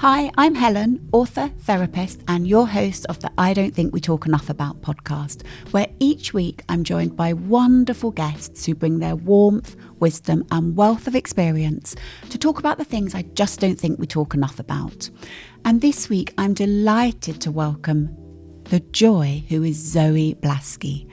Hi, I'm Helen, author, therapist, and your host of the I Don't Think We Talk Enough About podcast, where each week I'm joined by wonderful guests who bring their warmth, wisdom, and wealth of experience to talk about the things I just don't think we talk enough about. And this week I'm delighted to welcome the joy who is Zoe Blaskey.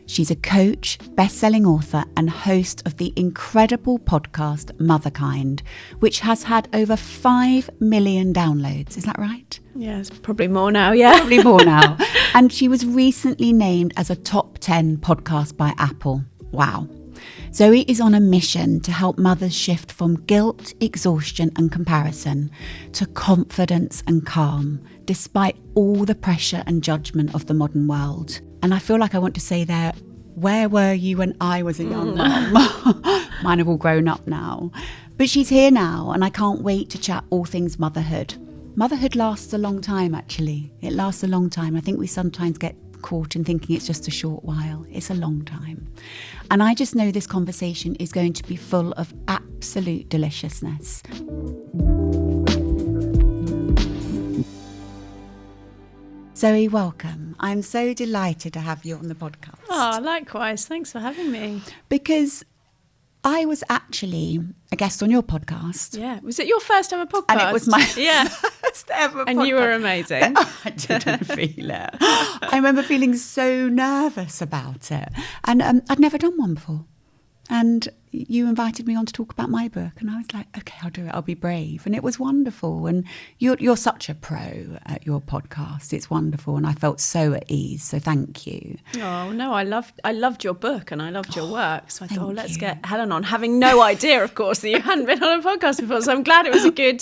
She's a coach, best-selling author and host of the incredible podcast Motherkind, which has had over 5 million downloads. Is that right? Yeah, it's probably more now, yeah. Probably more now. And she was recently named as a top 10 podcast by Apple. Wow. Zoe is on a mission to help mothers shift from guilt, exhaustion and comparison to confidence and calm, despite all the pressure and judgment of the modern world. And I feel like I want to say there, where were you when I was a young mum? Mine have all grown up now. But she's here now and I can't wait to chat all things motherhood. Motherhood lasts a long time, actually. It lasts a long time. I think we sometimes get caught in thinking it's just a short while. It's a long time. And I just know this conversation is going to be full of absolute deliciousness. Zoe, welcome. I'm so delighted to have you on the podcast. Oh, likewise. Thanks for having me. Because I was actually a guest on your podcast. Yeah. Was it your first ever podcast? And it was my first ever podcast. And you were amazing. I didn't feel it. I remember feeling so nervous about it. And I'd never done one before. And you invited me on to talk about my book. And I was like, okay, I'll do it. I'll be brave. And it was wonderful. And you're such a pro at your podcast. It's wonderful. And I felt so at ease. So thank you. Oh, no, I loved your book and I loved your work. So I thought, let's get Helen on, having no idea, of course, that you hadn't been on a podcast before. So I'm glad it was a good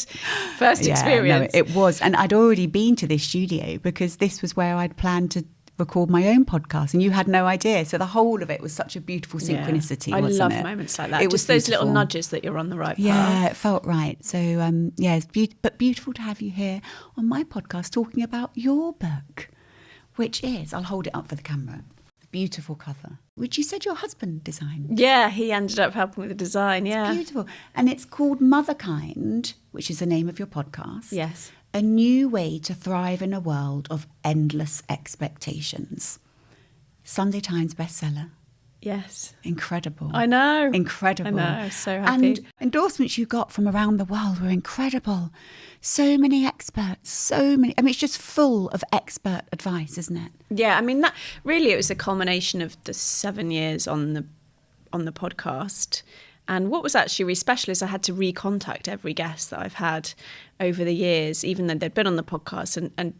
first experience. No, it was. And I'd already been to this studio because this was where I'd planned to record my own podcast and you had no idea. So the whole of it was such a beautiful synchronicity, wasn't it? I love moments like that. It was those little nudges that you're on the right path. Yeah, it felt right. So it's beautiful to have you here on my podcast talking about your book, which is, I'll hold it up for the camera, beautiful cover, which you said your husband designed. Yeah, he ended up helping with the design, yeah. It's beautiful. And it's called Motherkind, which is the name of your podcast. Yes. A new way to thrive in a world of endless expectations. Sunday Times bestseller. Yes. Incredible. I know. Incredible. I know. So happy. And endorsements you got from around the world were incredible. So many experts, so many. I mean, it's just full of expert advice, isn't it? Yeah. I mean, that really, it was a culmination of the 7 years on the podcast. And what was actually really special is I had to recontact every guest that I've had over the years, even though they'd been on the podcast, and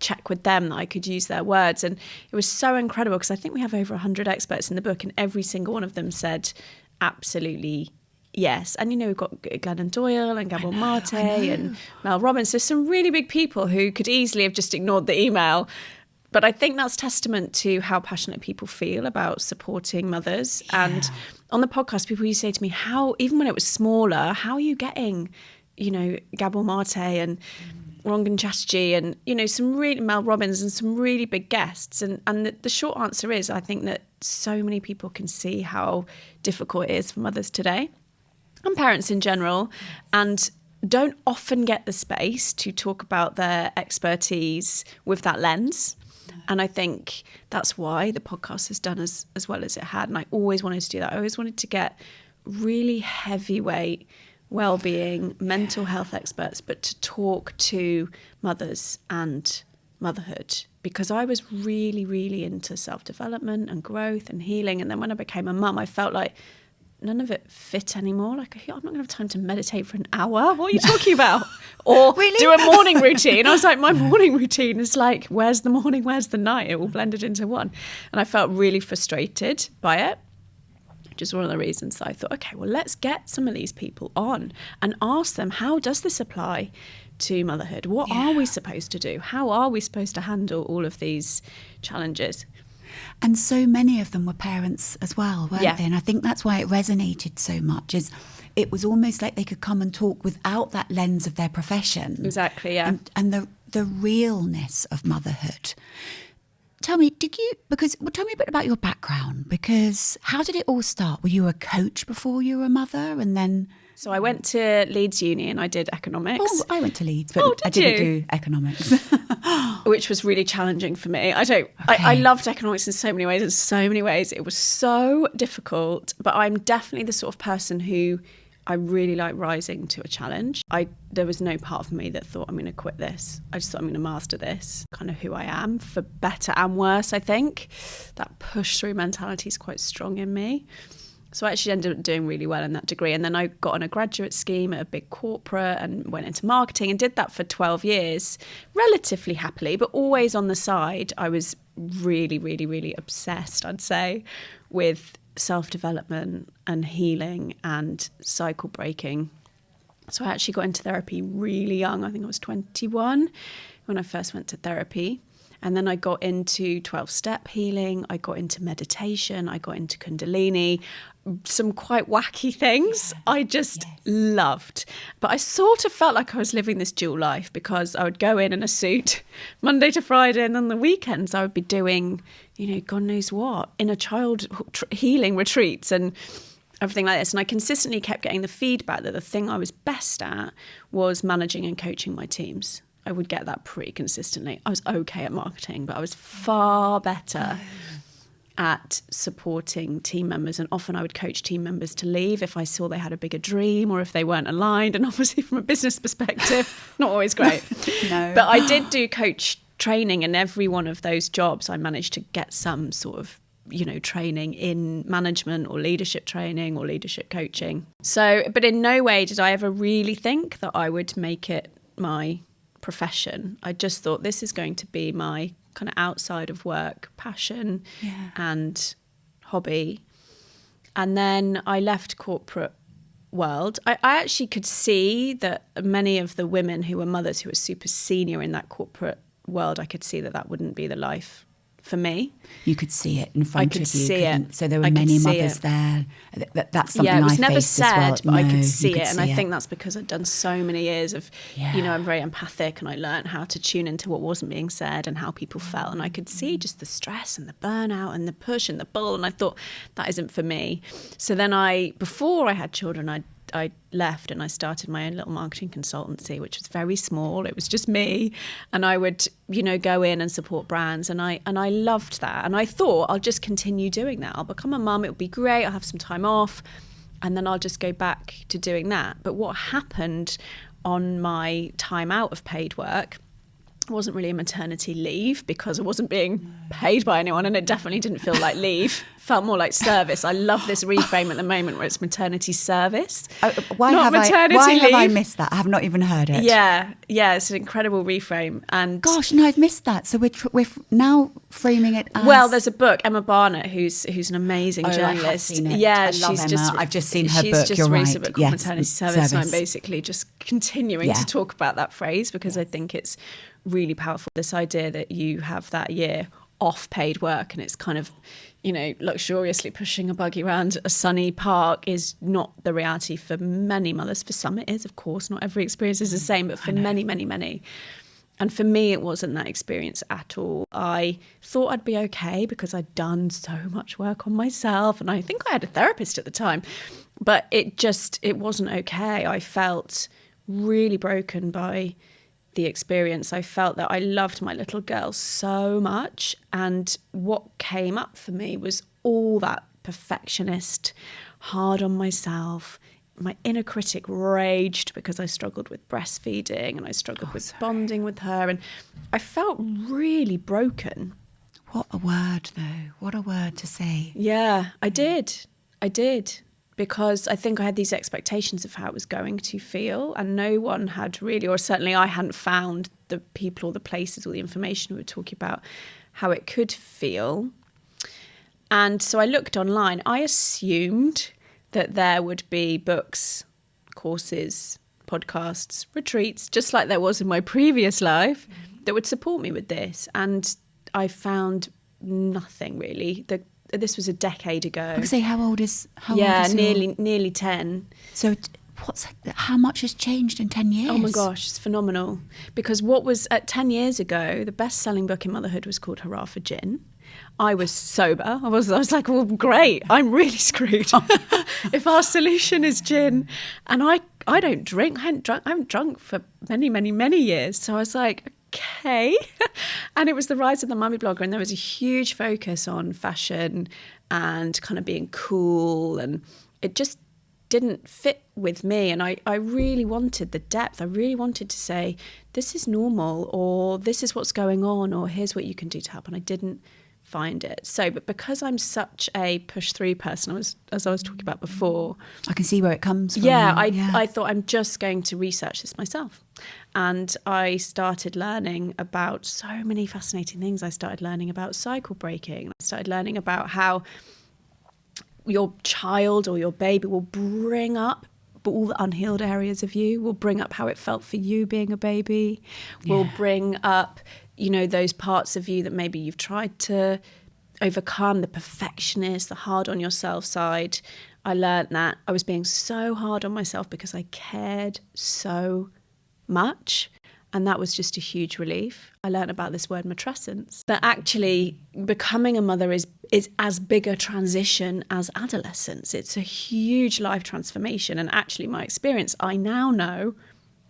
check with them that I could use their words. And it was so incredible because I think we have over 100 experts in the book and every single one of them said absolutely yes. And, we've got Glennon Doyle and Gabor Mate and Mel Robbins. There's some really big people who could easily have just ignored the email. But I think that's testament to how passionate people feel about supporting mothers. Yeah. And on the podcast, people used to say to me, even when it was smaller, how are you getting, Gabor Mate and Rangan Chatterjee and, some really, Mel Robbins and some really big guests. And the short answer is, I think that so many people can see how difficult it is for mothers today and parents in general, and don't often get the space to talk about their expertise with that lens. And I think that's why the podcast has done as well as it had. And I always wanted to do that. I always wanted to get really heavyweight well-being, mental health experts, but to talk to mothers and motherhood, because I was really, really into self-development and growth and healing. And then when I became a mum, I felt like none of it fit anymore. Like, I'm not going to have time to meditate for an hour. What are you talking about? Or really? Do a morning routine. I was like, my morning routine is like, where's the morning, where's the night? It all blended into one. And I felt really frustrated by it, which is one of the reasons that I thought, okay, well, let's get some of these people on and ask them, how does this apply to motherhood? What are we supposed to do? How are we supposed to handle all of these challenges? And so many of them were parents as well, weren't they? And I think that's why it resonated so much, is it was almost like they could come and talk without that lens of their profession. Exactly, yeah. And the realness of motherhood. tell me, tell me a bit about your background, because how did it all start? Were you a coach before you were a mother, and then... So I went to Leeds Uni and I did economics. Oh, I went to Leeds, but I didn't do economics. Which was really challenging for me. I loved economics in so many ways. In so many ways, it was so difficult. But I'm definitely the sort of person who I really like rising to a challenge. There was no part of me that thought I'm going to quit this. I just thought I'm going to master this, kind of who I am, for better and worse, I think. That push through mentality is quite strong in me. So I actually ended up doing really well in that degree. And then I got on a graduate scheme at a big corporate and went into marketing and did that for 12 years, relatively happily, but always on the side. I was really, really, really obsessed, I'd say, with self-development and healing and cycle breaking. So I actually got into therapy really young. I think I was 21 when I first went to therapy. And then I got into 12-step healing, I got into meditation, I got into Kundalini, some quite wacky things I just loved. But I sort of felt like I was living this dual life, because I would go in a suit Monday to Friday, and then the weekends I would be doing, God knows what, inner child healing retreats and everything like this. And I consistently kept getting the feedback that the thing I was best at was managing and coaching my teams. I would get that pretty consistently. I was okay at marketing, but I was far better at supporting team members. And often I would coach team members to leave if I saw they had a bigger dream or if they weren't aligned. And obviously from a business perspective, not always great. No. But I did do coach training, and every one of those jobs I managed to get some sort of training in management or leadership training or leadership coaching. So, but in no way did I ever really think that I would make it my profession. I just thought this is going to be my kind of outside of work passion and hobby. And then I left corporate world. I actually could see that many of the women who were mothers who were super senior in that corporate world, I could see that wouldn't be the life for me. You could see it in front of you. See it. So there were many mothers there. That's something it was I never faced said, as well. but No, I could see it. And I it. think that's because I'd done so many years of, I'm very empathic, and I learned how to tune into what wasn't being said and how people felt. And I could see just the stress and the burnout and the push and the pull. And I thought, that isn't for me. So then before I had children, I left and I started my own little marketing consultancy, which was very small. It was just me, and I would, go in and support brands, and I loved that. And I thought, I'll just continue doing that. I'll become a mum. It'll be great. I'll have some time off, and then I'll just go back to doing that. But what happened on my time out of paid work wasn't really a maternity leave, because I wasn't being paid by anyone, and it definitely didn't feel like leave. Felt more like service. I love this reframe at the moment where it's maternity service. Why have I missed that? I have not even heard it. Yeah, it's an incredible reframe. And gosh, no, I've missed that. So we're now framing it as... Well, there's a book, Emma Barnett, who's an amazing journalist. I have seen it. Yeah, I love Emma. I've just seen her book. She's just You're released right. a book called Maternity Service, and I'm basically just continuing to talk about that phrase, because I think it's really powerful. This idea that you have that year off paid work, and it's kind of, luxuriously pushing a buggy around a sunny park, is not the reality for many mothers. For some it is, of course. Not every experience is the same, but for many, many, many. And for me, it wasn't that experience at all. I thought I'd be okay because I'd done so much work on myself, and I think I had a therapist at the time, but it wasn't okay. I felt really broken by the experience. I felt that I loved my little girl so much, and what came up for me was all that perfectionist, hard on myself. My inner critic raged because I struggled with breastfeeding, and I struggled with bonding with her, and I felt really broken. What a word, though. What a word to say. Yeah, I did. Because I think I had these expectations of how it was going to feel, and no one had really, or certainly I hadn't found the people or the places or the information we were talking about how it could feel. And so I looked online. I assumed that there would be books, courses, podcasts, retreats, just like there was in my previous life, that would support me with this. And I found nothing really. This was a decade ago. I could say, how old is nearly 10. So how much has changed in 10 years? Oh my gosh, it's phenomenal. Because what was at 10 years ago, the best-selling book in motherhood was called Hurrah for Gin. I was sober. I was like, well, great, I'm really screwed. If our solution is gin. And I don't drink. I haven't drunk for many, many, many years. So I was like, okay. And it was the rise of the mummy blogger, and there was a huge focus on fashion and kind of being cool, and it just didn't fit with me. And I really wanted the depth. I really wanted to say, this is normal, or this is what's going on, or here's what you can do to help. And I didn't find it. So, but because I'm such a push through person, as I was talking about before, I can see where it comes from. I thought I'm just going to research this myself. And I started learning about so many fascinating things. I started learning about cycle breaking. I started learning about how your child or your baby will bring up all the unhealed areas of you, will bring up how it felt for you being a baby, will bring up, you know, those parts of you that maybe you've tried to overcome, the perfectionist, the hard on yourself side. I learned that I was being so hard on myself because I cared so much. And that was just a huge relief. I learned about this word matrescence, that actually becoming a mother is as big a transition as adolescence. It's a huge life transformation. And actually my experience, I now know,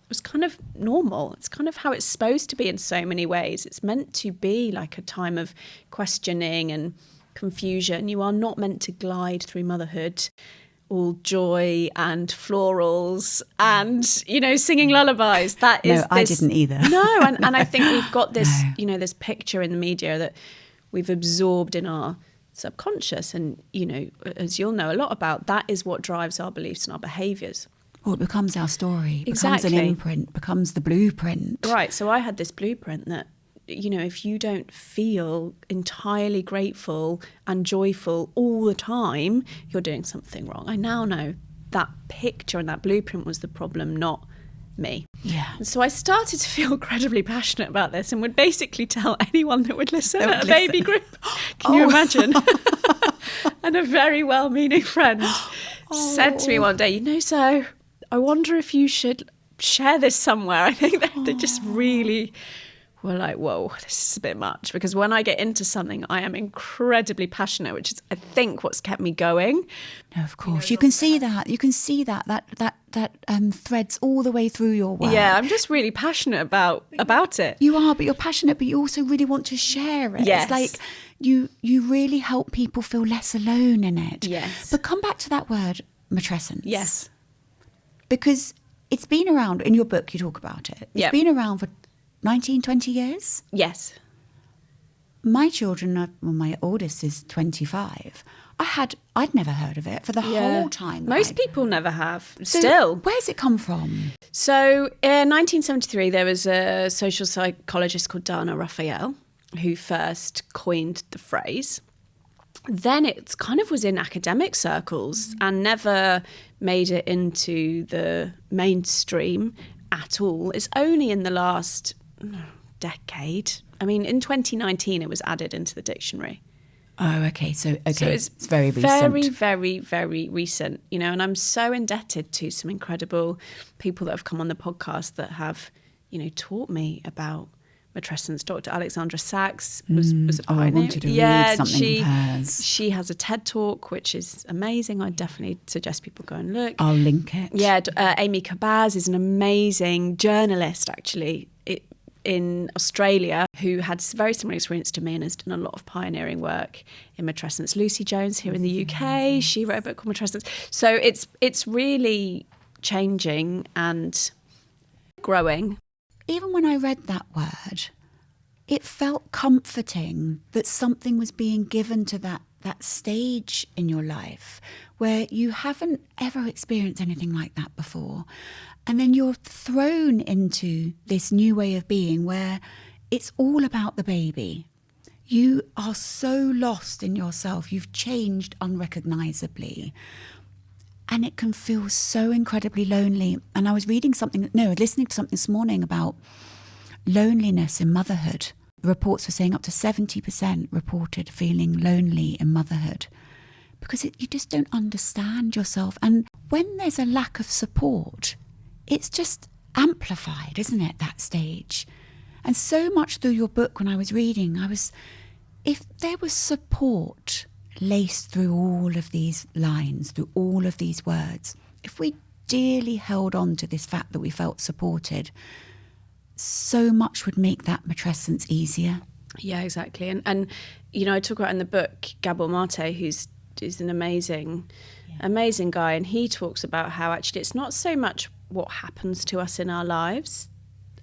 was kind of normal. It's kind of how it's supposed to be in so many ways. It's meant to be like a time of questioning and confusion. You are not meant to glide through motherhood all joy and florals and, you know, singing lullabies. That is I didn't either. No, and I think we've got this, you know, this picture in the media that we've absorbed in our subconscious. And, you know, as you'll know a lot about, that is what drives our beliefs and our behaviours. Well, it becomes our story, becomes Exactly. an imprint, becomes the blueprint. Right, so I had this blueprint that, you know, if you don't feel entirely grateful and joyful all the time, you're doing something wrong. I now know that picture and that blueprint was the problem, not me. Yeah. And so I started to feel incredibly passionate about this and would basically tell anyone that would listen at a baby group. Can you imagine? And a very well-meaning friend said to me one day, you know, so I wonder if you should share this somewhere. I think they just really were like, whoa, this is a bit much. Because when I get into something, I am incredibly passionate, which is, I think, what's kept me going. No, of course. You can see that. You can see that threads all the way through your work. Yeah, I'm just really passionate about it. You are, but you're passionate, but you also really want to share it. Yes. It's like you really help people feel less alone in it. Yes. But come back to that word, matrescence. Yes. Because it's been around, in your book you talk about it. It's been around for 19, 20 years. Yes. My children, my oldest is 25. I'd never heard of it for the whole time. Most people never have. So Still. Where's it come from? So in 1973, there was a social psychologist called Dana Raphael who first coined the phrase. Then it kind of was in academic circles and never made it into the mainstream at all. It's only in the last decade. I mean, in 2019, it was added into the dictionary. Oh, okay. So it's very recent. Very, very, very recent, you know, and I'm so indebted to some incredible people that have come on the podcast that have, you know, taught me about matrescence. Dr. Alexandra Sachs was a pioneer. I wanted to read something of hers. She has a TED Talk, which is amazing. I definitely suggest people go and look. I'll link it. Yeah, Amy Cabaz is an amazing journalist, actually, in Australia, who had very similar experience to me and has done a lot of pioneering work in matrescence. Lucy Jones here in the UK, she wrote a book called Matrescence. So it's really changing and growing. Even when I read that word, it felt comforting that something was being given to that stage in your life where you haven't ever experienced anything like that before. And then you're thrown into this new way of being where it's all about the baby. You are so lost in yourself. You've changed unrecognisably. And it can feel so incredibly lonely. And I was listening to something this morning about loneliness in motherhood. The reports were saying up to 70% reported feeling lonely in motherhood because you just don't understand yourself. And when there's a lack of support, it's just amplified, isn't it, that stage? And so much through your book, when I was reading, if there was support laced through all of these lines, through all of these words, if we dearly held on to this fact that we felt supported, so much would make that matrescence easier. Yeah, exactly. And you know, I talk about in the book Gabor Mate, who's an amazing guy, and he talks about how actually it's not so much what happens to us in our lives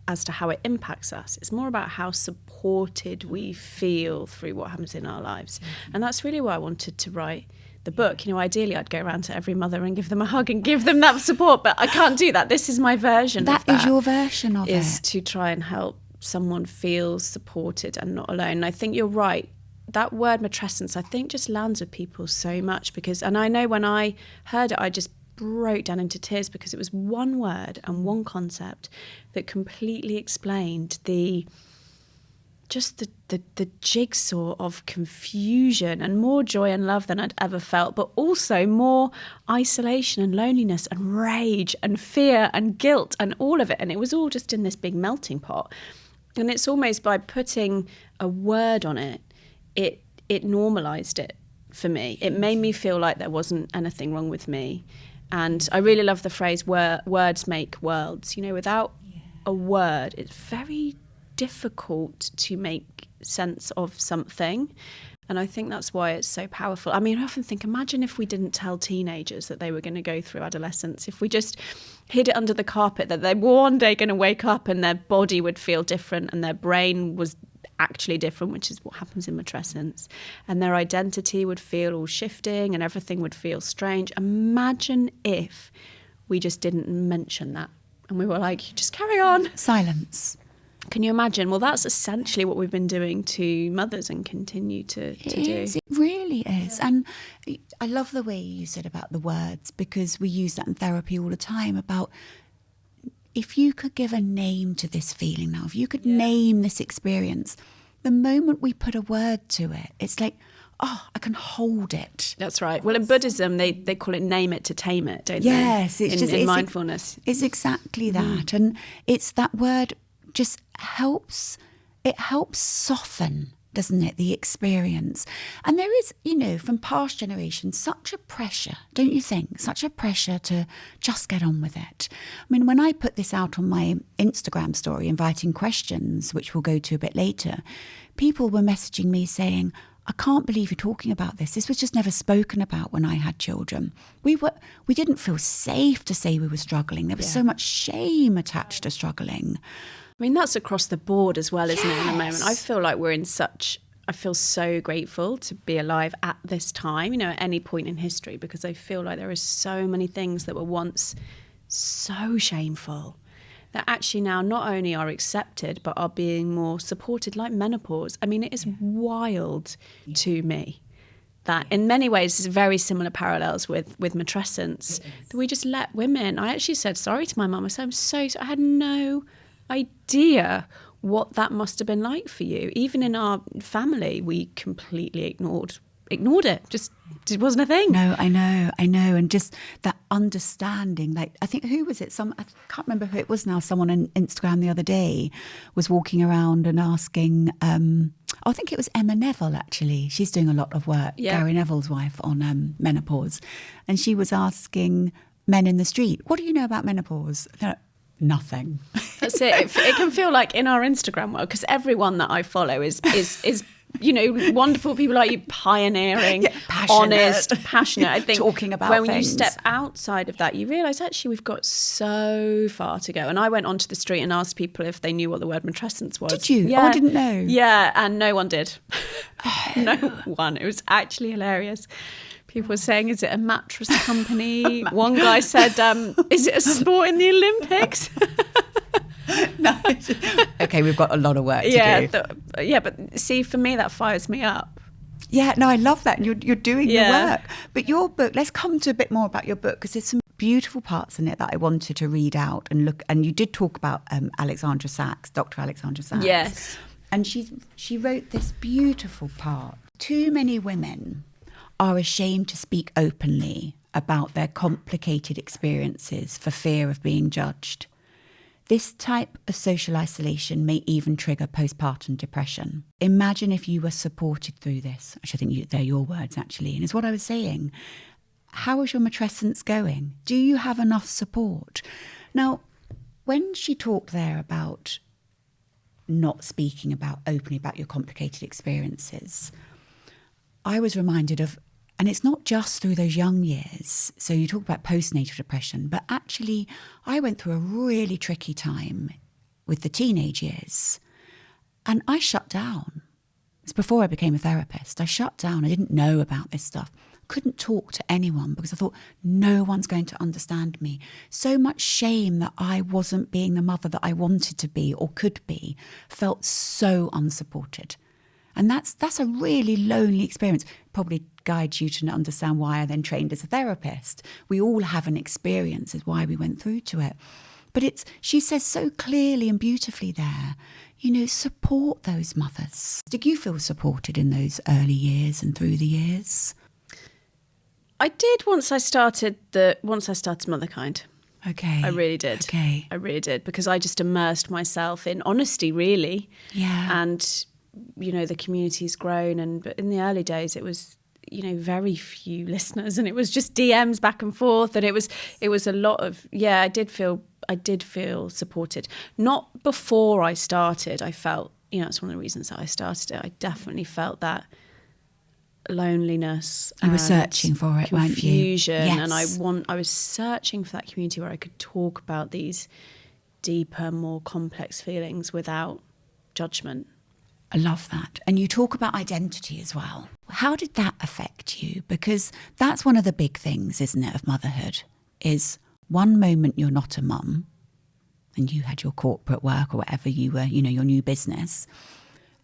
as to how it impacts us. It's more about how supported we feel through what happens in our lives. And that's really why I wanted to write the book. You know, ideally I'd go around to every mother and give them a hug and give them that support, but I can't do that. This is my version of that. That is your version of it. Is to try and help someone feel supported and not alone. And I think you're right. That word matrescence, I think, just lands with people so much because, and I know when I heard it, I just broke down into tears because it was one word and one concept that completely explained the jigsaw of confusion and more joy and love than I'd ever felt, but also more isolation and loneliness and rage and fear and guilt and all of it. And it was all just in this big melting pot. And it's almost by putting a word on it, it normalised it for me. It made me feel like there wasn't anything wrong with me. And I really love the phrase, words make worlds. You know, without a word, it's very difficult to make sense of something. And I think that's why it's so powerful. I mean, I often think, imagine if we didn't tell teenagers that they were going to go through adolescence, if we just hid it under the carpet, that they were one day going to wake up and their body would feel different and their brain was actually different, which is what happens in matrescence, and their identity would feel all shifting and everything would feel strange. Imagine if we just didn't mention that and we were like, just carry on. Silence. Can you imagine? Well, that's essentially what we've been doing to mothers and continue to do. It really is. And I love the way you said about the words, because we use that in therapy all the time about if you could give a name to this feeling now, if you could name this experience, the moment we put a word to it, it's like, oh, I can hold it. That's right. Well, in Buddhism, they call it name it to tame it, don't yes, they? Yes, it's mindfulness. It's exactly that. And it's that word just helps soften, doesn't it, the experience. And there is, you know, from past generations, such a pressure, don't you think? Such a pressure to just get on with it. I mean, when I put this out on my Instagram story, inviting questions, which we'll go to a bit later, people were messaging me saying, I can't believe you're talking about this. This was just never spoken about when I had children. We didn't feel safe to say we were struggling. There was so much shame attached to struggling. I mean, that's across the board as well, isn't it, in the moment? I feel like I feel so grateful to be alive at this time, you know, at any point in history, because I feel like there are so many things that were once so shameful that actually now not only are accepted, but are being more supported, like menopause. I mean, it is wild to me that in many ways there's very similar parallels with matrescence, that we just let women. I actually said sorry to my mum. I said, I had no idea what that must have been like for you. Even in our family, we completely ignored it. Just it wasn't a thing. No, I know. And just that understanding, like, I think, who was it? I can't remember who it was now. Someone on Instagram the other day was walking around and asking, I think it was Emma Neville, actually. She's doing a lot of work, Gary Neville's wife, on menopause. And she was asking men in the street, what do you know about menopause? They're like, nothing. That's it. It can feel like in our Instagram world, because everyone that I follow is you know, wonderful people like you, pioneering, honest, passionate. I think talking about when things. you step outside of that, you realise actually we've got so far to go. And I went onto the street and asked people if they knew what the word matrescence was. Did you? Yeah. Oh, I didn't know. Yeah, and no one did. No one. It was actually hilarious. People were saying, is it a mattress company? One guy said, is it a sport in the Olympics? No. Okay, we've got a lot of work to do. But see, for me, that fires me up. Yeah, no, I love that. You're doing the work. But your book, let's come to a bit more about your book, because there's some beautiful parts in it that I wanted to read out and look. And you did talk about Alexandra Sachs, Dr. Alexandra Sachs. Yes. And she wrote this beautiful part. Too many women are ashamed to speak openly about their complicated experiences for fear of being judged. This type of social isolation may even trigger postpartum depression. Imagine if you were supported through this. Which I think they're your words, actually. And it's what I was saying. How is your matrescence going? Do you have enough support? Now, when she talked there about not speaking about openly about your complicated experiences, I was reminded of, and it's not just through those young years. So you talk about postnatal depression, but actually I went through a really tricky time with the teenage years and I shut down. It's before I became a therapist. I shut down. I didn't know about this stuff. Couldn't talk to anyone because I thought no one's going to understand me. So much shame that I wasn't being the mother that I wanted to be or could be. Felt so unsupported. And that's a really lonely experience. Probably guides you to understand why I then trained as a therapist. We all have an experience, is why we went through to it. But she says so clearly and beautifully there, support those mothers. Did you feel supported in those early years and through the years? I did once I started Motherkind. Okay. I really did. Okay. I really did, because I just immersed myself in honesty, really. Yeah. And the community's grown, but in the early days it was very few listeners, and it was just DMs back and forth, and it was a lot of I did feel supported. Not before I started. I felt it's one of the reasons that I started it. I definitely felt that loneliness. You were searching for it, weren't you? Confusion. Yes. And I was searching for that community where I could talk about these deeper, more complex feelings without judgment. I love that. And you talk about identity as well. How did that affect you? Because that's one of the big things, isn't it, of motherhood, is one moment you're not a mum and you had your corporate work or whatever you were, your new business.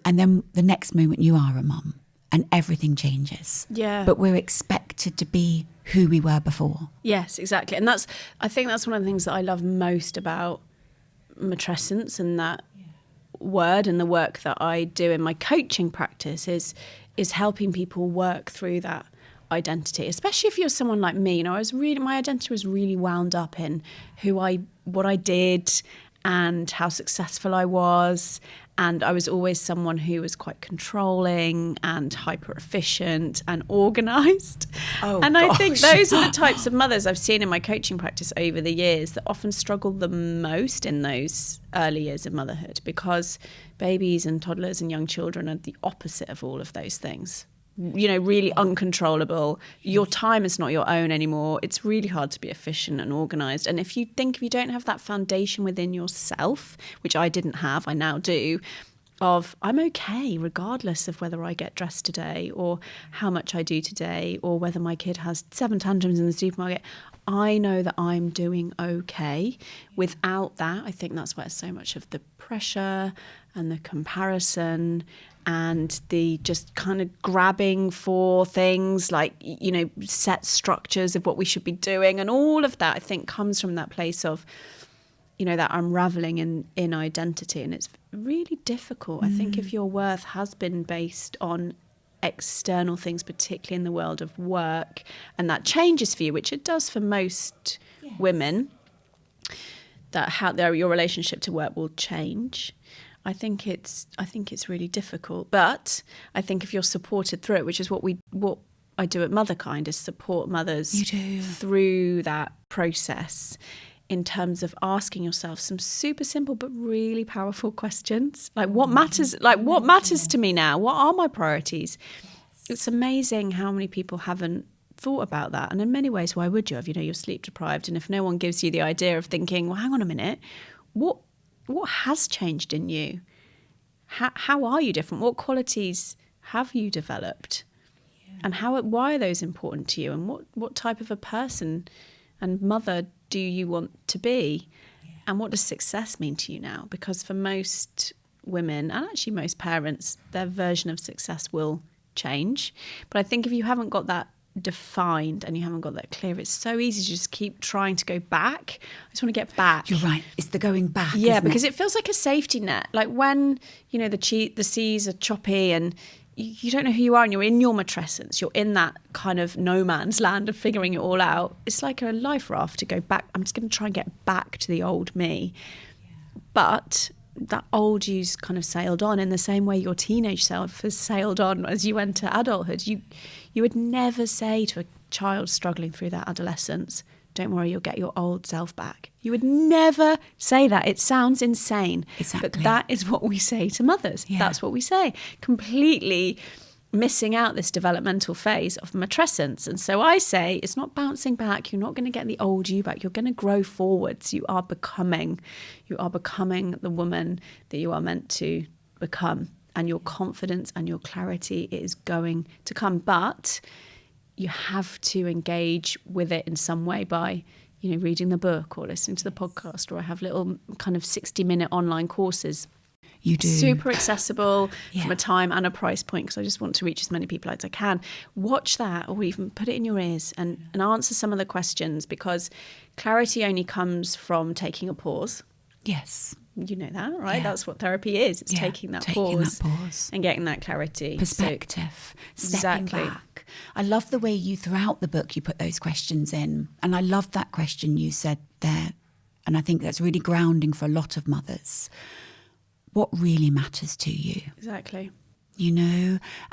And then the next moment you are a mum and everything changes. Yeah. But we're expected to be who we were before. Yes, exactly. And I think that's one of the things that I love most about matrescence, and that word and the work that I do in my coaching practice is helping people work through that identity, especially if you're someone like me. My identity was really wound up in what I did and how successful I was. And I was always someone who was quite controlling and hyper efficient and organised. Oh, and gosh. I think those are the types of mothers I've seen in my coaching practice over the years that often struggle the most in those early years of motherhood, because babies and toddlers and young children are the opposite of all of those things. Really uncontrollable. Your time is not your own anymore. It's really hard to be efficient and organised. And if you don't have that foundation within yourself, which I didn't have, I now do, of I'm okay regardless of whether I get dressed today or how much I do today or whether my kid has 7 tantrums in the supermarket, I know that I'm doing okay. Without that, I think that's where so much of the pressure and the comparison and the just kind of grabbing for things like, set structures of what we should be doing, and all of that, I think, comes from that place of, that unraveling in identity. And it's really difficult. I think if your worth has been based on external things, particularly in the world of work, and that changes for you, which it does for most women, that your relationship to work will change. I think it's really difficult. But I think if you're supported through it, which is what I do at Motherkind, is support mothers through that process in terms of asking yourself some super simple but really powerful questions. Like what matters to me now? What are my priorities? It's amazing how many people haven't thought about that. And in many ways, why would you have? You're sleep deprived. And if no one gives you the idea of thinking, well, hang on a minute, what has changed in you? How are you different? What qualities have you developed? And why are those important to you? And what type of a person and mother do you want to be? And what does success mean to you now? Because for most women, and actually most parents, their version of success will change. But I think if you haven't got that defined and you haven't got that clear, it's so easy to just keep trying to go back. I just want to get back. You're right. It's the going back. Yeah, because it feels like a safety net. Like when, the seas are choppy and, you don't know who you are and you're in your matrescence. You're in that kind of no man's land of figuring it all out. It's like a life raft to go back. I'm just going to try and get back to the old me. Yeah. But that old you's kind of sailed on in the same way your teenage self has sailed on as you enter adulthood. You would never say to a child struggling through that adolescence, don't worry, you'll get your old self back. You would never say that. It sounds insane. Exactly. But that is what we say to mothers. Yeah. That's what we say. Completely missing out this developmental phase of matrescence. And so I say it's not bouncing back. You're not going to get the old you back. You're going to grow forwards. You are becoming the woman that you are meant to become. And your confidence and your clarity is going to come. But you have to engage with it in some way by, reading the book or listening to the podcast, or I have little kind of 60-minute online courses. You do. Super accessible from a time and a price point, because I just want to reach as many people as I can. Watch that, or even put it in your ears and answer some of the questions, because clarity only comes from taking a pause. Yes. You know that, right? Yeah. That's what therapy is. It's taking that pause and getting that clarity. Perspective. Stepping back. I love the way you, throughout the book, you put those questions in. And I love that question you said there. And I think that's really grounding for a lot of mothers. What really matters to you? Exactly.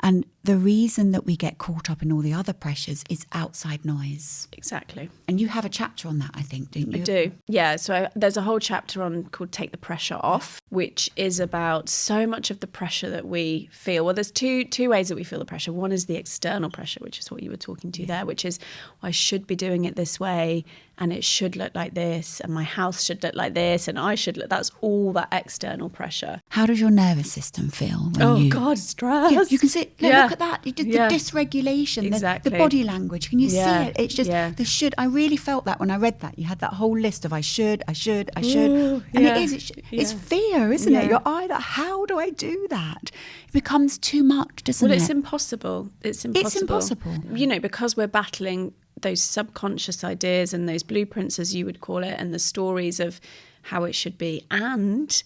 And the reason that we get caught up in all the other pressures is outside noise. Exactly. And you have a chapter on that, I think, don't you? I do. Yeah. So there's a whole chapter called Take the Pressure Off, which is about so much of the pressure that we feel. Well, there's two ways that we feel the pressure. One is the external pressure, which is what you were talking to there, which is, I should be doing it this way, and it should look like this, and my house should look like this, and I should look. That's all that external pressure. How does your nervous system feel? God, stress. Yeah, you can see it. Look at that. You did the dysregulation, exactly. the body language. Can you see it? It's just the should. I really felt that when I read that. You had that whole list of I should. Ooh, and it is. It's fear, isn't it? You're either, how do I do that? It becomes too much, doesn't it? Well, it's impossible. It's impossible. Because we're battling those subconscious ideas and those blueprints, as you would call it, and the stories of how it should be, and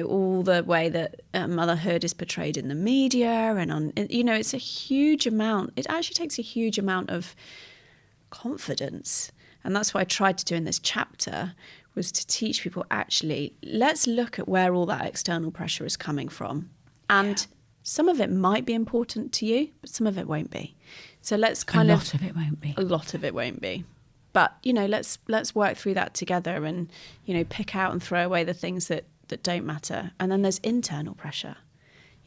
all the way that motherhood is portrayed in the media and on, it's a huge amount. It actually takes a huge amount of confidence, and that's what I tried to do in this chapter, was to teach people, actually, let's look at where all that external pressure is coming from, and some of it might be important to you, but some of it won't be. So let's a lot of it won't be. A lot of it won't be. But, let's work through that together and, pick out and throw away the things that don't matter. And then there's internal pressure.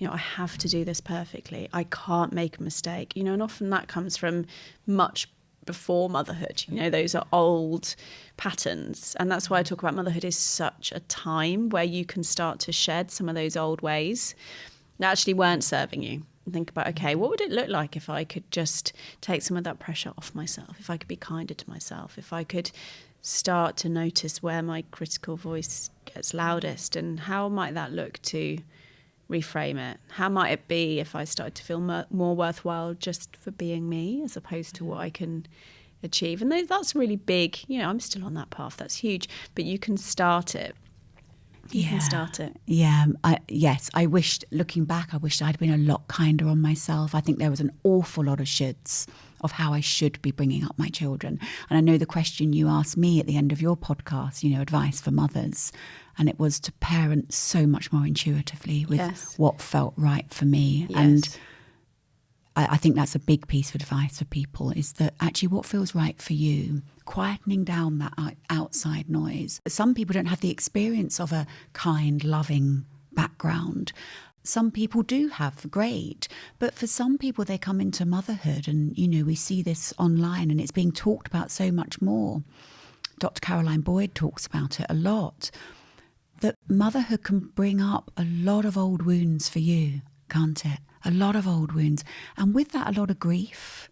I have to do this perfectly. I can't make a mistake. And often that comes from much before motherhood. Those are old patterns. And that's why I talk about motherhood is such a time where you can start to shed some of those old ways that actually weren't serving you. Think about, okay, what would it look like if I could just take some of that pressure off myself, if I could be kinder to myself, if I could start to notice where my critical voice gets loudest, and how might that look to reframe it? How might it be if I started to feel more worthwhile just for being me as opposed to what I can achieve? And that's really big. I'm still on that path. That's huge. But you can start it. You can start it. Yeah. I wished, looking back, I wished I'd been a lot kinder on myself. I think there was an awful lot of shoulds of how I should be bringing up my children. And I know the question you asked me at the end of your podcast, advice for mothers. And it was to parent so much more intuitively with what felt right for me. Yes. And I think that's a big piece of advice for people, is that actually what feels right for you, quietening down that outside noise. Some people don't have the experience of a kind, loving background. Some people do have, great. But for some people, they come into motherhood and, we see this online and it's being talked about so much more. Dr. Caroline Boyd talks about it a lot, that motherhood can bring up a lot of old wounds for you, can't it? A lot of old wounds. And with that, a lot of grief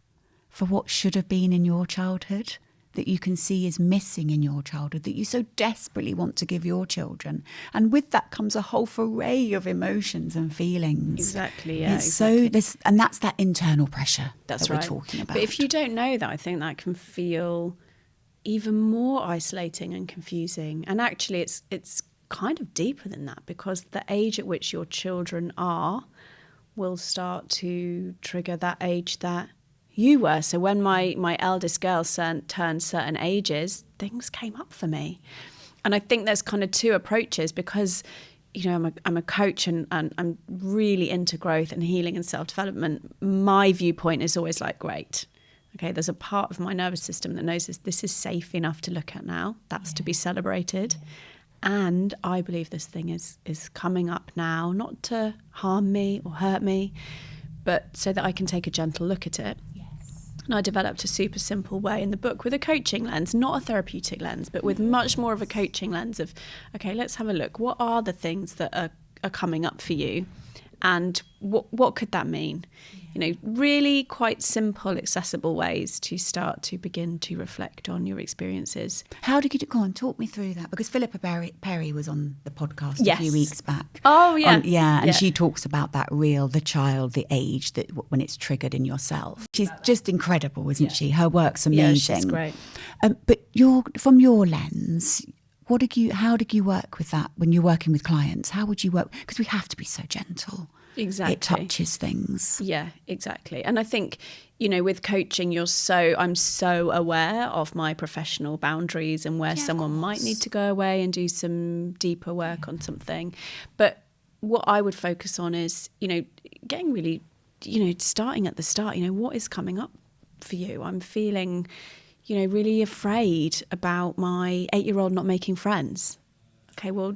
for what should have been in your childhood, that you can see is missing in your childhood, that you so desperately want to give your children. And with that comes a whole array of emotions and feelings. Exactly, yeah. So and that's that internal pressure that we're talking about. But if you don't know that, I think that can feel even more isolating and confusing. And actually, it's kind of deeper than that, because the age at which your children are will start to trigger that age that you were. So when my eldest girl turned certain ages, things came up for me. And I think there's kind of two approaches, because I'm a coach and I'm really into growth and healing and self-development. My viewpoint is always like, great, okay, there's a part of my nervous system that knows this is safe enough to look at now. That's to be celebrated. And I believe this thing is coming up now, not to harm me or hurt me, but so that I can take a gentle look at it. And I developed a super simple way in the book with a coaching lens, not a therapeutic lens, but with much more of a coaching lens of, okay, let's have a look. What are the things that are coming up for you? And what could that mean? Really quite simple, accessible ways to start to begin to reflect on your experiences. How did you go on? Talk me through that, because Philippa Perry was on the podcast a few weeks back. Oh, yeah. And she talks about that the child, the age that when it's triggered in yourself. She's just incredible, isn't she? Her work's amazing. Yeah, she's great. But from your lens, how did you work with that when you're working with clients? How would you work? Because we have to be so gentle. Exactly. It touches things. Yeah, exactly. And I think, with coaching, I'm so aware of my professional boundaries and where someone might need to go away and do some deeper work on something. But what I would focus on is, getting really, starting at the start, what is coming up for you? I'm feeling, really afraid about my 8-year-old not making friends. Okay, well,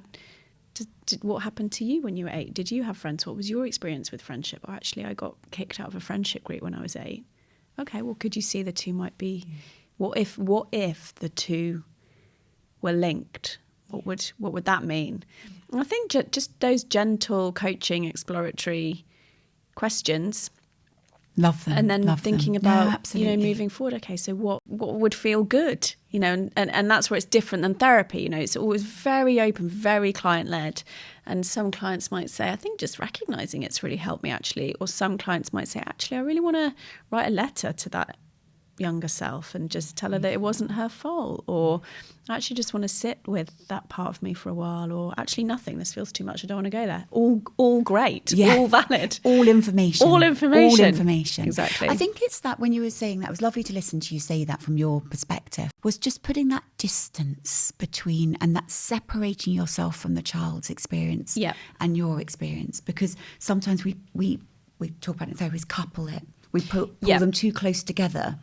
what happened to you when you were 8? Did you have friends? What was your experience with friendship? Or actually, I got kicked out of a friendship group when I was 8. Okay, well, could you see the two might be? What if the two were linked? What would that mean? And I think just those gentle coaching, exploratory questions. Love them. And then thinking about, yeah, moving forward. Okay, so what would feel good? And that's where it's different than therapy. It's always very open, very client-led. And some clients might say, I think just recognizing it's really helped me, actually. Or some clients might say, actually, I really want to write a letter to that younger self and just tell her that it wasn't her fault, or I actually just want to sit with that part of me for a while, or actually nothing, this feels too much, I don't want to go there. All great, all valid, all information, exactly. I think it's that when you were saying that, it was lovely to listen to you say that from your perspective, was just putting that distance between and that separating yourself from the child's experience and your experience, because sometimes we talk about it in therapy, couple it, we pull them too close together.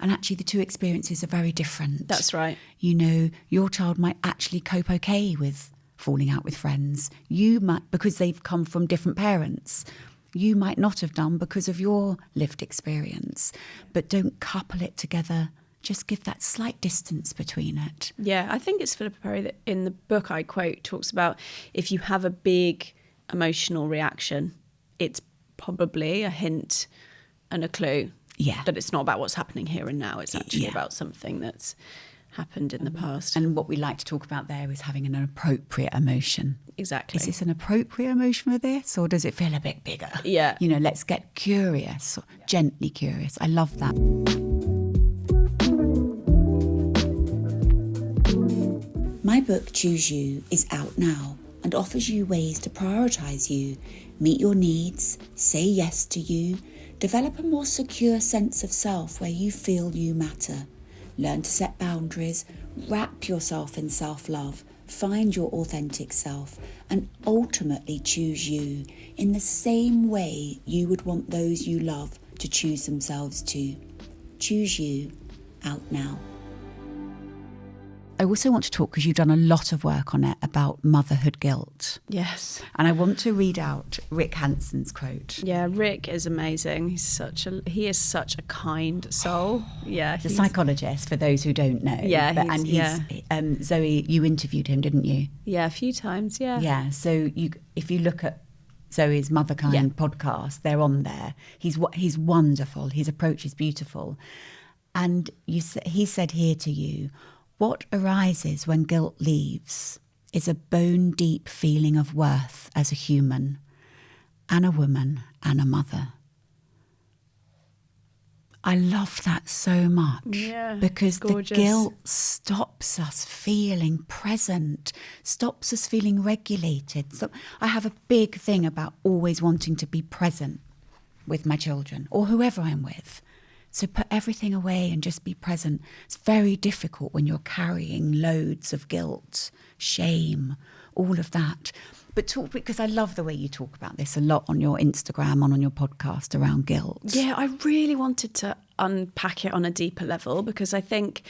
And actually the two experiences are very different. That's right. Your child might actually cope okay with falling out with friends. You might, because they've come from different parents. You might not have done because of your lived experience. But don't couple it together. Just give that slight distance between it. Yeah, I think it's Philippa Perry that in the book I quote talks about if you have a big emotional reaction, it's probably a hint and a clue. Yeah. That it's not about what's happening here and now. It's actually about something that's happened in the past. And what we like to talk about there is having an appropriate emotion. Exactly. Is this an appropriate emotion for this, or does it feel a bit bigger? Yeah. Let's get curious, gently curious. I love that. My book, Choose You, is out now and offers you ways to prioritise you, meet your needs, say yes to you, develop a more secure sense of self where you feel you matter. Learn to set boundaries, wrap yourself in self-love, find your authentic self, and ultimately choose you in the same way you would want those you love to choose themselves too. Choose You, out now. I also want to talk, because you've done a lot of work on it, about motherhood guilt. Yes. And I want to read out Rick Hanson's quote. Yeah, Rick is amazing. He is such a kind soul. Yeah. He's a psychologist, for those who don't know. Yeah. Zoe, you interviewed him, didn't you? Yeah, a few times, yeah. Yeah, so if you look at Zoe's Motherkind podcast, they're on there. He's wonderful. His approach is beautiful. And he said here to you, what arises when guilt leaves is a bone-deep feeling of worth as a human and a woman and a mother. I love that so much. Yeah, because the gorgeous. guilt stops us feeling present, stops us feeling regulated. So I have a big thing about always wanting to be present with my children or whoever I'm with. So put everything away and just be present. It's very difficult when you're carrying loads of guilt, shame, all of that. But talk, because I love the way you talk about this a lot on your Instagram and on your podcast around guilt. Yeah, I really wanted to unpack it on a deeper level, because I think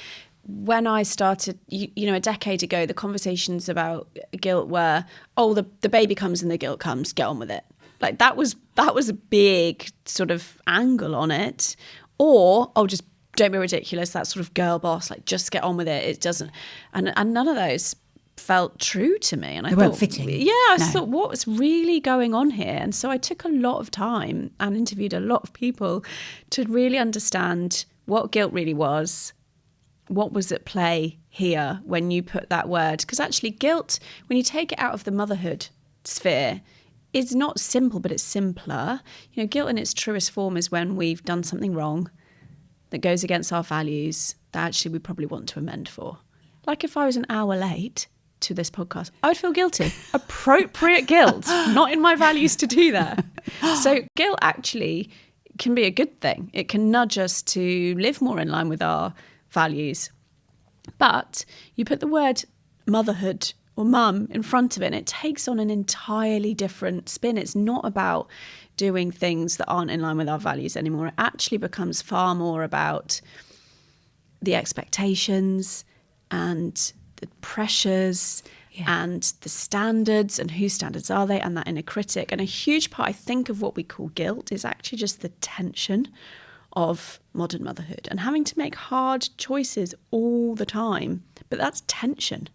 when I started, a decade ago, the conversations about guilt were, oh, the baby comes and the guilt comes, get on with it. Like that was a big sort of angle on it. Or, oh, just don't be ridiculous, that sort of girl boss, like just get on with it. It doesn't, and none of those felt true to me. And I thought, weren't fitting. Yeah, I thought, what's really going on here? And so I took a lot of time and interviewed a lot of people to really understand what guilt really was, what was at play here when you put that word. Because actually guilt, when you take it out of the motherhood sphere, is not simple, but it's simpler. Guilt in its truest form is when we've done something wrong that goes against our values that actually we probably want to amend for. Like if I was an hour late to this podcast, I would feel guilty. Appropriate guilt, not in my values to do that. So guilt actually can be a good thing. It can nudge us to live more in line with our values. But you put the word motherhood or mum in front of it, and it takes on an entirely different spin. It's not about doing things that aren't in line with our values anymore. It actually becomes far more about the expectations and the pressures and the standards, and whose standards are they, and that inner critic. And a huge part, I think, of what we call guilt is actually just the tension of modern motherhood and having to make hard choices all the time. But that's tension.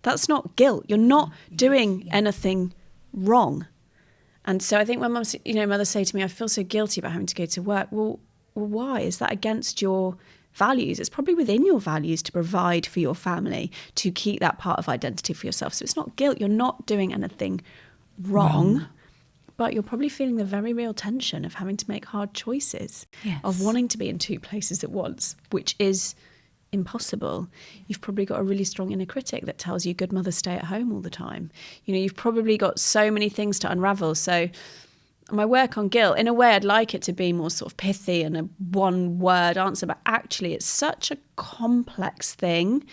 That's not guilt. You're not doing anything wrong. And so I think when mothers say to me, I feel so guilty about having to go to work. Well, why? Is that against your values? It's probably within your values to provide for your family, to keep that part of identity for yourself. So it's not guilt. You're not doing anything wrong. But you're probably feeling the very real tension of having to make hard choices, of wanting to be in two places at once, which is impossible. You've probably got a really strong inner critic that tells you good mothers stay at home all the time. You've probably got so many things to unravel. So my work on guilt, in a way, I'd like it to be more sort of pithy and a one-word answer, but actually it's such a complex thing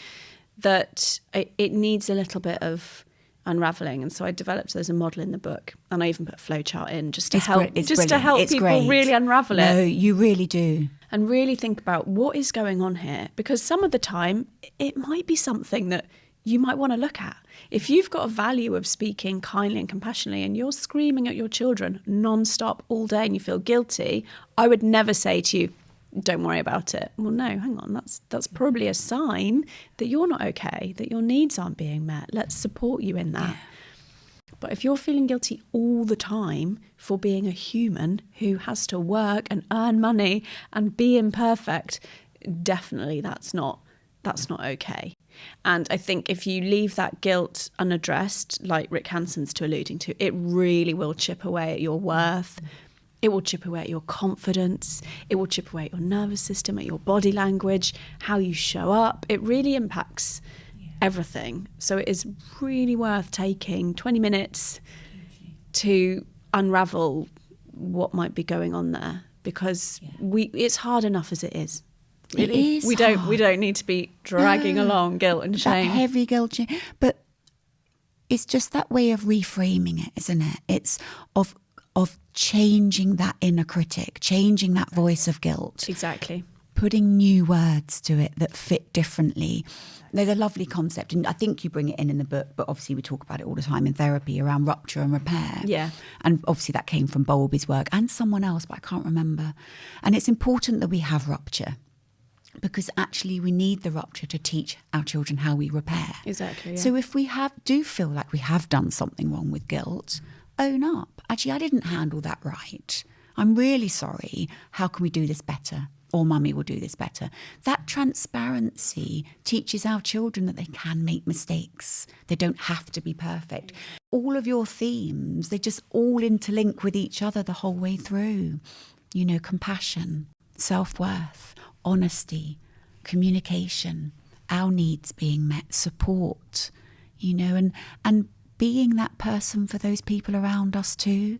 that it needs a little bit of unraveling. And so I developed it as a model in the book, and I even put a flowchart in just to help people really unravel it. No, you really do. And really think about what is going on here, because some of the time it might be something that you might want to look at. If you've got a value of speaking kindly and compassionately and you're screaming at your children non-stop all day and you feel guilty, I would never say to you, don't worry about it. Well, no, hang on. That's probably a sign that you're not okay, that your needs aren't being met. Let's support you in that. Yeah. But if you're feeling guilty all the time for being a human who has to work and earn money and be imperfect, definitely that's not okay. And I think if you leave that guilt unaddressed, like Rick Hanson's alluding to, it really will chip away at your worth. It will chip away at your confidence. It will chip away at your nervous system, at your body language, how you show up. It really impacts everything. So it is really worth taking 20 minutes to unravel what might be going on there, because it's hard enough as it is. Really. It is we don't need to be dragging along guilt and shame. That heavy guilt, but it's just that way of reframing it, isn't it? It's of changing that inner critic, changing that voice of guilt. Exactly. Putting new words to it that fit differently. There's a lovely concept, and I think you bring it in the book, but obviously we talk about it all the time in therapy around rupture and repair. Yeah. And obviously that came from Bowlby's work and someone else, but I can't remember. And it's important that we have rupture, because actually we need the rupture to teach our children how we repair. Exactly. Yeah. So if we do feel like we have done something wrong with guilt, own up. Actually, I didn't handle that right. I'm really sorry. How can we do this better? Or mummy will do this better. That transparency teaches our children that they can make mistakes. They don't have to be perfect. All of your themes, they just all interlink with each other the whole way through. Compassion, self-worth, honesty, communication, our needs being met, support, and being that person for those people around us too.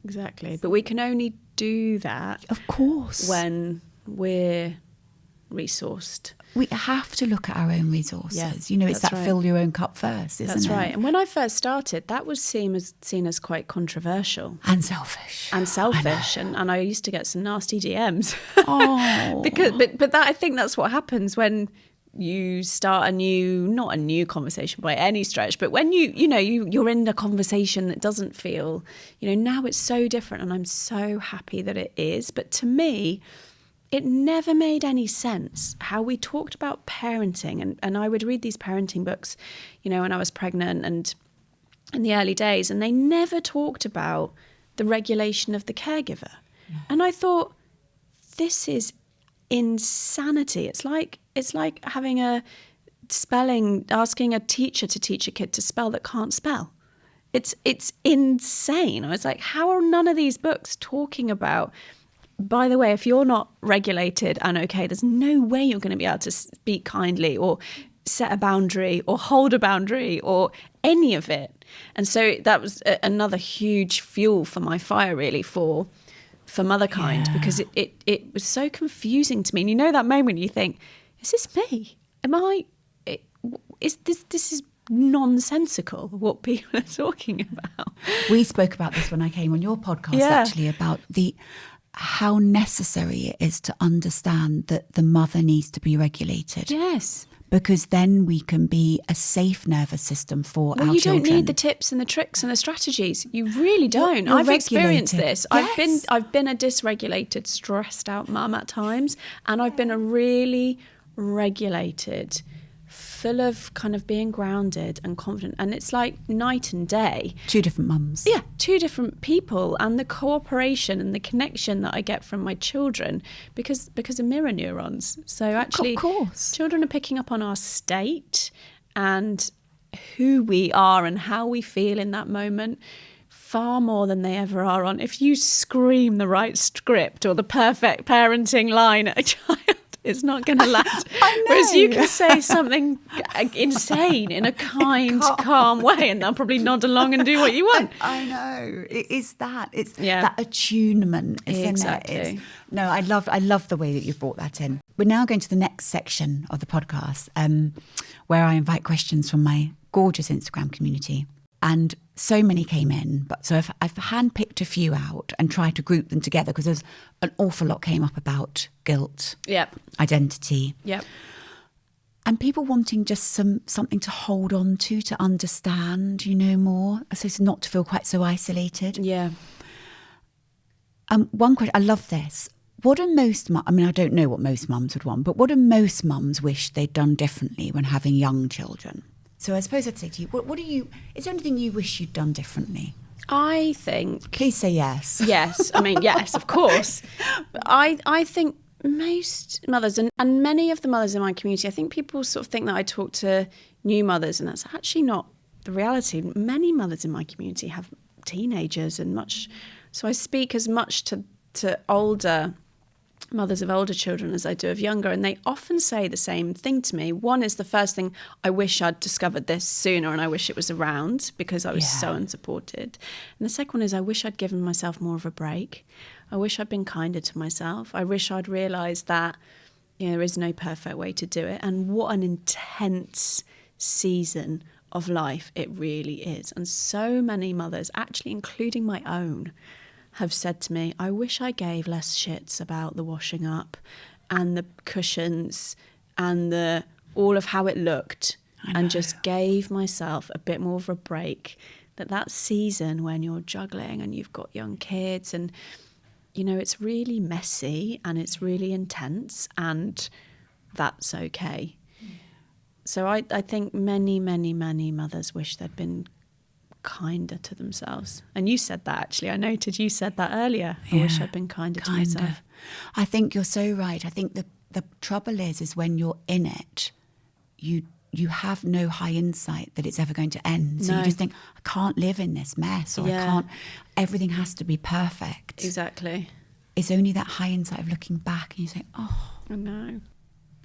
Exactly. But we can only do that, of course, when we're resourced. We have to look at our own resources. Yeah, it's that right. Fill your own cup first, isn't it? That's right. And when I first started, that was seen as quite controversial. And selfish. And I used to get some nasty DMs. Oh. But I think that's what happens when you start not a new conversation by any stretch, but when you're in a conversation that doesn't feel, now it's so different, and I'm so happy that it is. But to me, it never made any sense how we talked about parenting. And I would read these parenting books, when I was pregnant and in the early days, and they never talked about the regulation of the caregiver. Yeah. And I thought, this is insanity. It's like having asking a teacher to teach a kid to spell that can't spell. It's insane. I was like, how are none of these books talking about, by the way, if you're not regulated and okay, there's no way you're going to be able to speak kindly or set a boundary or hold a boundary or any of it. And so that was another huge fuel for my fire, really, for Motherkind, because it was so confusing to me. And that moment you think, is this me? This is nonsensical what people are talking about. We spoke about this when I came on your podcast, actually, about how necessary it is to understand that the mother needs to be regulated. Yes. Because then we can be a safe nervous system for our children. You don't need the tips and the tricks and the strategies. You really don't. I've experienced this. Yes. I've been a dysregulated, stressed out mum at times, and I've been a really regulated, full of kind of being grounded and confident. And it's like night and day. Two different mums. Yeah, two different people, and the cooperation and the connection that I get from my children because of mirror neurons. So actually, of course, children are picking up on our state and who we are and how we feel in that moment far more than they ever are on. If you scream the right script or the perfect parenting line at a child, it's not going to land. Whereas you can say something insane in a kind, calm way, and they'll probably nod along and do what you want. I know. It is that. It's that attunement, isn't exactly. it? I love the way that you've brought that in. We're now going to the next section of the podcast, where I invite questions from my gorgeous Instagram community. And so many came in, so I've handpicked a few out and tried to group them together because there's an awful lot came up about guilt, identity, and people wanting just something to hold on to understand, more, so it's not to feel quite so isolated. Yeah. One question, I love this. What do most I don't know what most mums would want, but what do most mums wish they'd done differently when having young children? So I suppose I'd say to you, is there anything you wish you'd done differently? I think... Please say yes. Yes. Yes, of course. But I think most mothers, and many of the mothers in my community, I think people sort of think that I talk to new mothers, and that's actually not the reality. Many mothers in my community have teenagers and much... So I speak as much to older mothers of older children as I do of younger, and they often say the same thing to me. One is the first thing, I wish I'd discovered this sooner and I wish it was around because I was so unsupported. And the second one is I wish I'd given myself more of a break. I wish I'd been kinder to myself. I wish I'd realised that there is no perfect way to do it, and what an intense season of life it really is. And so many mothers, actually including my own, have said to me, I wish I gave less shits about the washing up and the cushions and all of how it looked, and just gave myself a bit more of a break. That season when you're juggling and you've got young kids and, it's really messy and it's really intense, and that's okay. Yeah. So I think many, many, many mothers wish they'd been kinder to themselves. And you said that, actually. I noted you said that earlier. I wish I'd been kinder to myself. I think you're so right. I think the trouble is when you're in it, you have no high insight that it's ever going to end. So you just think, I can't live in this mess, or I can't, everything has to be perfect. Exactly. it's only that hindsight of looking back and you say, oh, I know.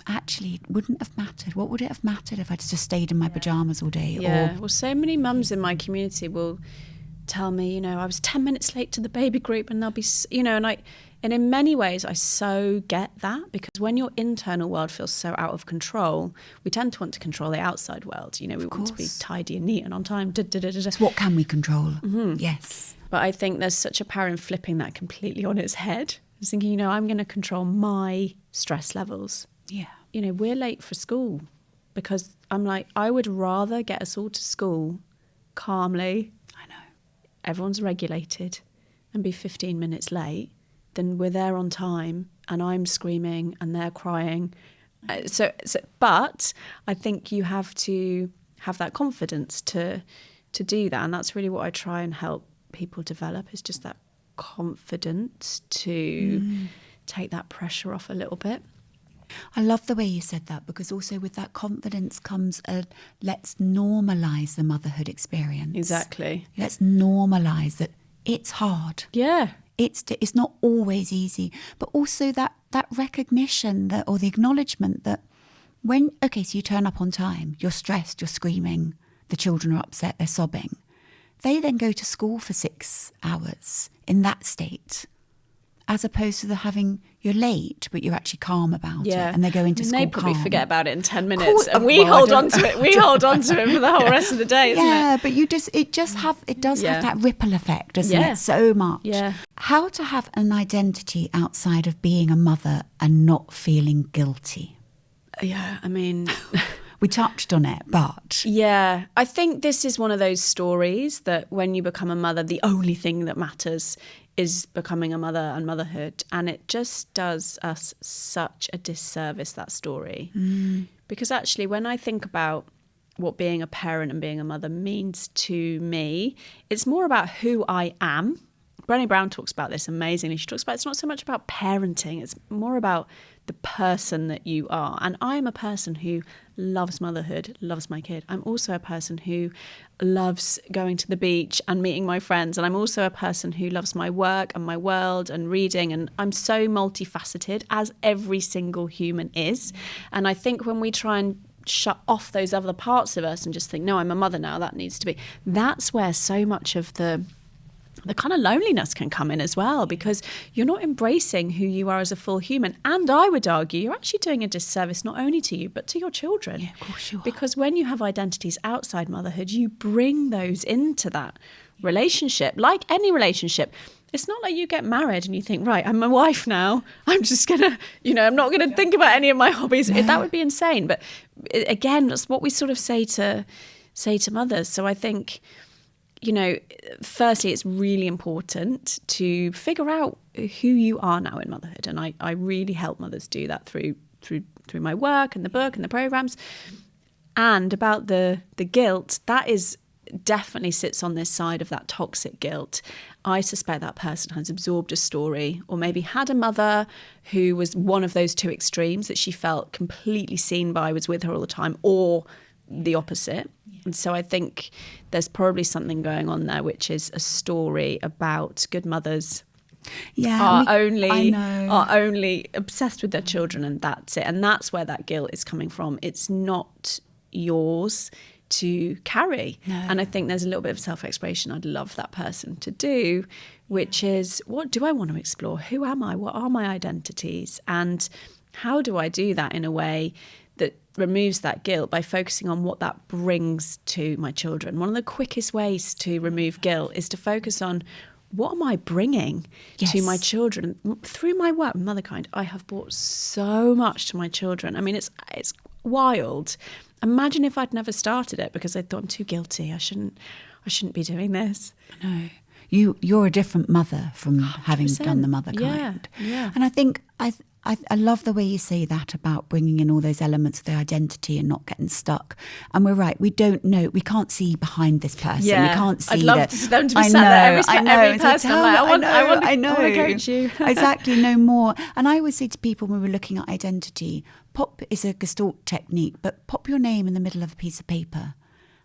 Actually, it wouldn't have mattered. What would it have mattered if I'd just stayed in my pajamas all day? Yeah. Or, Well, so many mums in my community will tell me, I was 10 minutes late to the baby group, and they'll be, and in many ways I so get that, because when your internal world feels so out of control, we tend to want to control the outside world. We want to be tidy and neat and on time. So what can we control? Mm-hmm. Yes. But I think there's such a power in flipping that completely on its head. Just thinking, I'm going to control my stress levels. Yeah. We're late for school because I'm like, I would rather get us all to school calmly. I know. Everyone's regulated and be 15 minutes late than we're there on time and I'm screaming and they're crying. But I think you have to have that confidence to do that. And that's really what I try and help people develop, is just that confidence to take that pressure off a little bit. I love the way you said that, because also with that confidence comes let's normalise the motherhood experience. Exactly. Let's normalise that it's hard. Yeah. It's not always easy, but also that recognition or the acknowledgement that so you turn up on time, you're stressed, you're screaming, the children are upset, they're sobbing. They then go to school for 6 hours in that state, as opposed to you're late, but you're actually calm about it, and they go into school calm. They probably forget about it in 10 minutes, and we hold on to it. We hold on to it for the whole rest of the day, isn't it? Yeah, but it does have that ripple effect, doesn't it? So much. Yeah. How to have an identity outside of being a mother and not feeling guilty. Yeah, I mean... We touched on it, but... Yeah, I think this is one of those stories that when you become a mother, the only thing that matters is becoming a mother and motherhood. And it just does us such a disservice, that story. Because actually, when I think about what being a parent and being a mother means to me, it's more about who I am. Brené Brown talks about this amazingly. She talks about it's not so much about parenting, it's more about the person that you are. And I am a person who loves motherhood, loves my kid. I'm also a person who loves going to the beach and meeting my friends. And I'm also a person who loves my work and my world and reading. And I'm so multifaceted, as every single human is. And I think when we try and shut off those other parts of us and just think, no, I'm a mother now, that needs to be, that's where so much of the kind of loneliness can come in as well, because you're not embracing who you are as a full human. And I would argue you're actually doing a disservice not only to you, but to your children. Yeah, of course you are. Because when you have identities outside motherhood, you bring those into that relationship. Like any relationship, it's not like you get married and you think, right, I'm a wife now. I'm just going to, I'm not going to think about any of my hobbies. No. That would be insane. But again, that's what we sort of say to mothers. So I think... firstly, it's really important to figure out who you are now in motherhood. And I really help mothers do that through my work and the book and the programs. And about the guilt, that is definitely sits on this side of that toxic guilt. I suspect that person has absorbed a story, or maybe had a mother who was one of those two extremes, that she felt completely seen by, was with her all the time, or the opposite. And so I think there's probably something going on there, which is a story about good mothers are only obsessed with their children, and that's it. And that's where that guilt is coming from. It's not yours to carry. No. And I think there's a little bit of self-exploration I'd love that person to do, which is, what do I want to explore? Who am I? What are my identities? And how do I do that in a way that removes that guilt by focusing on what that brings to my children? One of the quickest ways to remove guilt is to focus on, what am I bringing to my children? Through my work with Motherkind, I have brought so much to my children. I mean, it's wild. Imagine if I'd never started it because I thought, I'm too guilty. I shouldn't be doing this. No. You're a different mother from 100%. Having done the Motherkind. Yeah. And I think I love the way you say that about bringing in all those elements of the identity and not getting stuck. And we're right, we don't know, we can't see behind this person. Yeah. We can't see I'd love them to be sat there every person. I want to coach you. Exactly, no more. And I always say to people when we're looking at identity, pop is a Gestalt technique, but pop your name in the middle of a piece of paper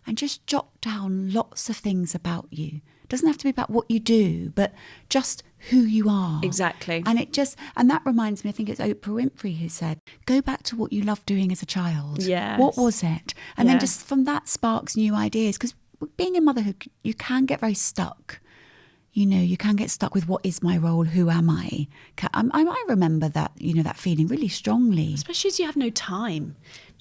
and just jot down lots of things about you. It doesn't have to be about what you do, but just who you are. Exactly. And that reminds me, I think it's Oprah Winfrey who said, go back to what you loved doing as a child. Yes. What was it? And then just from that sparks new ideas. Because being in motherhood, you can get very stuck. You know, you can get stuck with what is my role? Who am I? I remember that, that feeling really strongly. Especially as you have no time.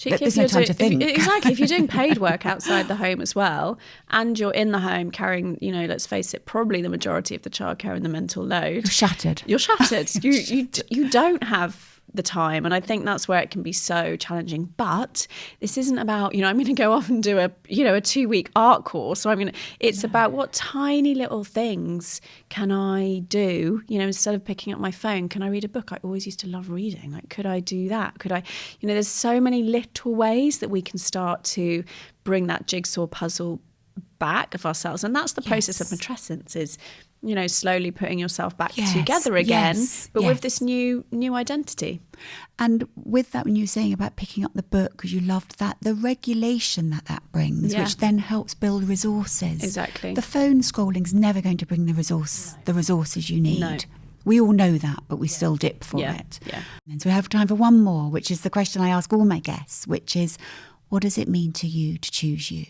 There's no time to think. Exactly. If you're doing paid work outside the home as well, and you're in the home carrying, let's face it, probably the majority of the childcare and the mental load. You're shattered. You don't have the time, and I think that's where it can be so challenging. But this isn't about I'm going to go off and do a 2-week art course, or it's about what tiny little things can I do. Instead of picking up my phone, can I read a book? I always used to love reading. Like, could I do that? Could I there's so many little ways that we can start to bring that jigsaw puzzle back of ourselves, and that's the process of matrescence, is slowly putting yourself back together again, but with this new identity. And with that, when you were saying about picking up the book because you loved that, the regulation that brings, which then helps build resources. Exactly. The phone scrolling's never going to bring the resources you need. No. We all know that, but we still dip for it. Yeah. And so we have time for one more, which is the question I ask all my guests, which is, what does it mean to you to choose you?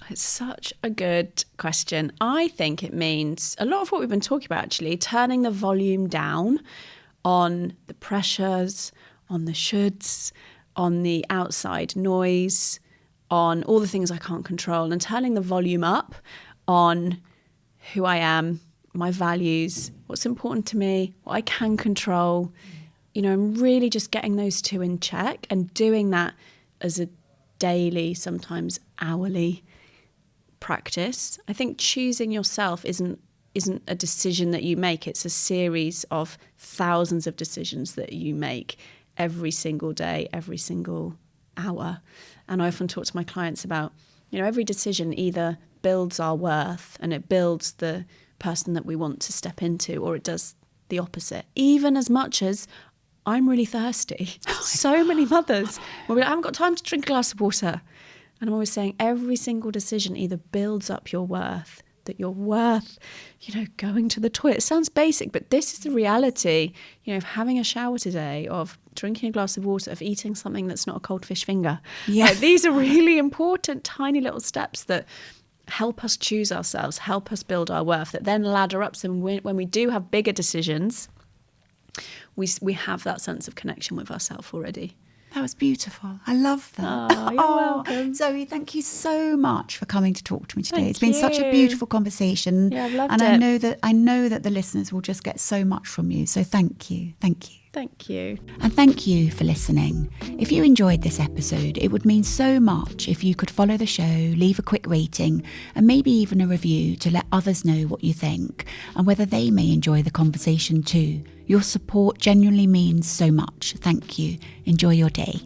It's such a good question. I think it means a lot of what we've been talking about, actually, turning the volume down on the pressures, on the shoulds, on the outside noise, on all the things I can't control, and turning the volume up on who I am, my values, what's important to me, what I can control, and really just getting those two in check, and doing that as a daily, sometimes hourly practice. I think choosing yourself isn't a decision that you make. It's a series of thousands of decisions that you make every single day, every single hour. And I often talk to my clients about, every decision either builds our worth and it builds the person that we want to step into, or it does the opposite. Even as much as I'm really thirsty. So many mothers will be like, I haven't got time to drink a glass of water. And I'm always saying every single decision either builds up your worth, that you're worth, going to the toilet. It sounds basic, but this is the reality, of having a shower today, of drinking a glass of water, of eating something that's not a cold fish finger. Yeah. These are really important, tiny little steps that help us choose ourselves, help us build our worth, that then ladder up. So when we do have bigger decisions, we have that sense of connection with ourselves already. That was beautiful. I love that. Oh, you're welcome. Zoe, thank you so much for coming to talk to me today. It's been such a beautiful conversation. Yeah, I've loved it. And I know that the listeners will just get so much from you. So thank you. Thank you. Thank you. And thank you for listening. If you enjoyed this episode, it would mean so much if you could follow the show, leave a quick rating, and maybe even a review to let others know what you think and whether they may enjoy the conversation too. Your support genuinely means so much. Thank you. Enjoy your day.